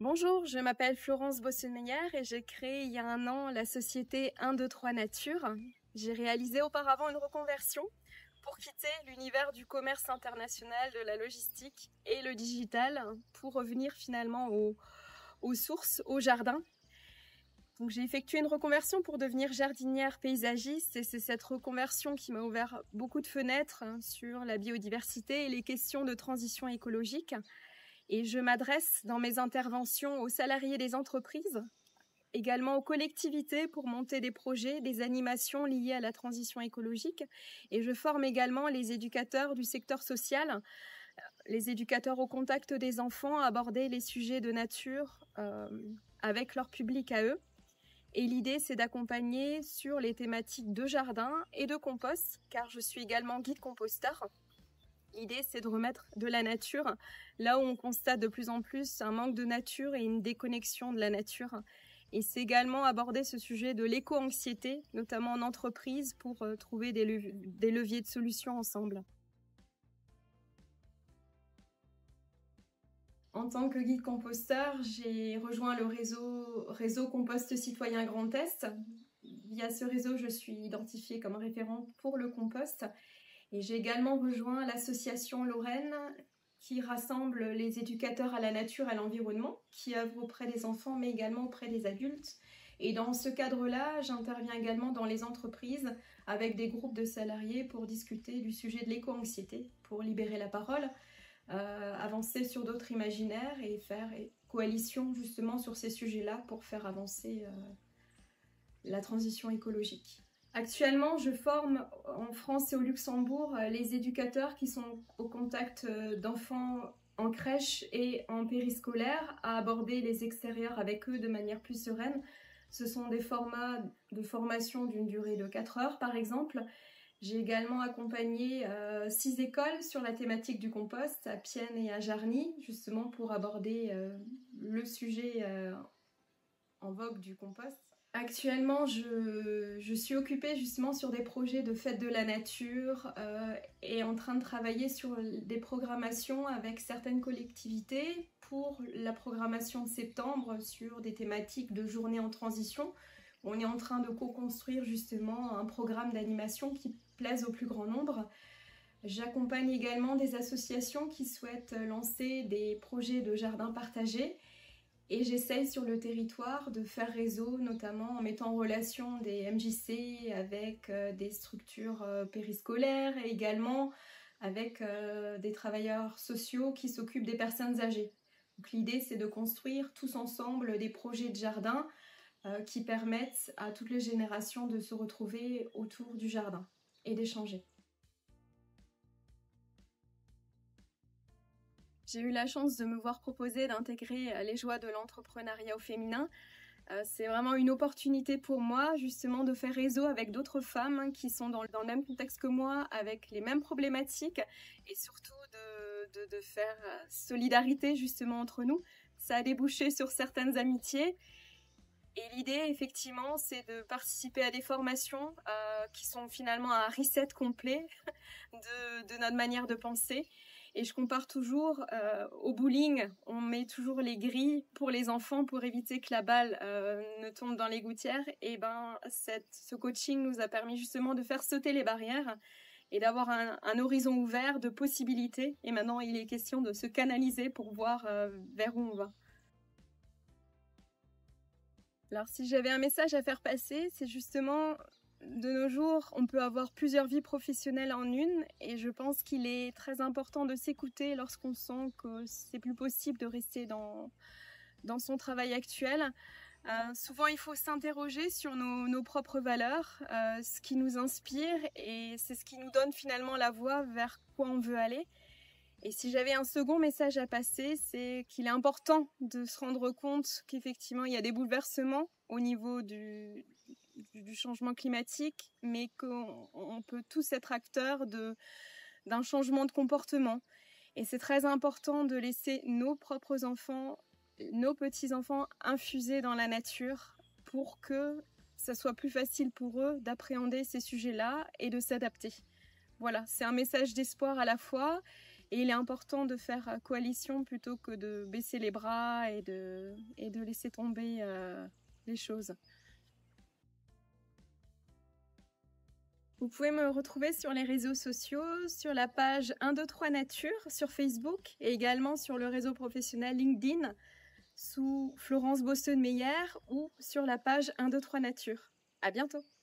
Bonjour, je m'appelle Florence Bosselmeyer et j'ai créé il y a un an la société 1, 2, 3 Nature. J'ai réalisé auparavant une reconversion pour quitter l'univers du commerce international, de la logistique et le digital pour revenir finalement aux sources, au jardin. Donc j'ai effectué une reconversion pour devenir jardinière paysagiste et c'est cette reconversion qui m'a ouvert beaucoup de fenêtres sur la biodiversité et les questions de transition écologique. Et je m'adresse dans mes interventions aux salariés des entreprises, également aux collectivités pour monter des projets, des animations liées à la transition écologique. Et je forme également les éducateurs du secteur social, les éducateurs au contact des enfants à aborder les sujets de nature avec leur public à eux. Et l'idée, c'est d'accompagner sur les thématiques de jardin et de compost, car je suis également guide composteur. L'idée, c'est de remettre de la nature là où on constate de plus en plus un manque de nature et une déconnexion de la nature. Et c'est également aborder ce sujet de l'éco-anxiété, notamment en entreprise, pour trouver des leviers de solutions ensemble. En tant que guide composteur, j'ai rejoint le réseau Compost Citoyen Grand Est. Via ce réseau, je suis identifiée comme référente pour le compost. Et j'ai également rejoint l'association Lorraine qui rassemble les éducateurs à la nature et à l'environnement, qui œuvrent auprès des enfants mais également auprès des adultes. Et dans ce cadre-là, j'interviens également dans les entreprises avec des groupes de salariés pour discuter du sujet de l'éco-anxiété, pour libérer la parole, avancer sur d'autres imaginaires et faire coalition justement sur ces sujets-là pour faire avancer la transition écologique. Actuellement, je forme en France et au Luxembourg les éducateurs qui sont au contact d'enfants en crèche et en périscolaire à aborder les extérieurs avec eux de manière plus sereine. Ce sont des formats de formation d'une durée de 4 heures par exemple. J'ai également accompagné 6 écoles sur la thématique du compost à Pienne et à Jarny, justement pour aborder le sujet en vogue du compost. Actuellement, je suis occupée justement sur des projets de fête de la nature et en train de travailler sur des programmations avec certaines collectivités pour la programmation de septembre sur des thématiques de journée en transition. On est en train de co-construire justement un programme d'animation qui plaise au plus grand nombre. J'accompagne également des associations qui souhaitent lancer des projets de jardins partagés. Et j'essaye sur le territoire de faire réseau, notamment en mettant en relation des MJC avec des structures périscolaires et également avec des travailleurs sociaux qui s'occupent des personnes âgées. Donc l'idée, c'est de construire tous ensemble des projets de jardin qui permettent à toutes les générations de se retrouver autour du jardin et d'échanger. J'ai eu la chance de me voir proposer d'intégrer les joies de l'entrepreneuriat au féminin. C'est vraiment une opportunité pour moi justement de faire réseau avec d'autres femmes qui sont dans le même contexte que moi, avec les mêmes problématiques et surtout de faire solidarité justement entre nous. Ça a débouché sur certaines amitiés. Et l'idée, effectivement, c'est de participer à des formations qui sont finalement un reset complet de notre manière de penser. Et je compare toujours au bowling, on met toujours les grilles pour les enfants pour éviter que la balle ne tombe dans les gouttières. Et ce coaching nous a permis justement de faire sauter les barrières et d'avoir un horizon ouvert de possibilités. Et maintenant, il est question de se canaliser pour voir vers où on va. Alors si j'avais un message à faire passer, c'est justement de nos jours, on peut avoir plusieurs vies professionnelles en une et je pense qu'il est très important de s'écouter lorsqu'on sent que c'est plus possible de rester dans son travail actuel. Souvent, il faut s'interroger sur nos propres valeurs, ce qui nous inspire et c'est ce qui nous donne finalement la voie vers quoi on veut aller. Et si j'avais un second message à passer, c'est qu'il est important de se rendre compte qu'effectivement, il y a des bouleversements au niveau du changement climatique, mais qu'on peut tous être acteurs d'un changement de comportement. Et c'est très important de laisser nos propres enfants, nos petits-enfants infuser dans la nature pour que ça soit plus facile pour eux d'appréhender ces sujets-là et de s'adapter. Voilà, c'est un message d'espoir à la fois Et il est important de faire coalition plutôt que de baisser les bras et de laisser tomber les choses. Vous pouvez me retrouver sur les réseaux sociaux, sur la page 1, 2, 3 Nature sur Facebook et également sur le réseau professionnel LinkedIn sous Florence Boston-Meyer ou sur la page 1, 2, 3 Nature. À bientôt!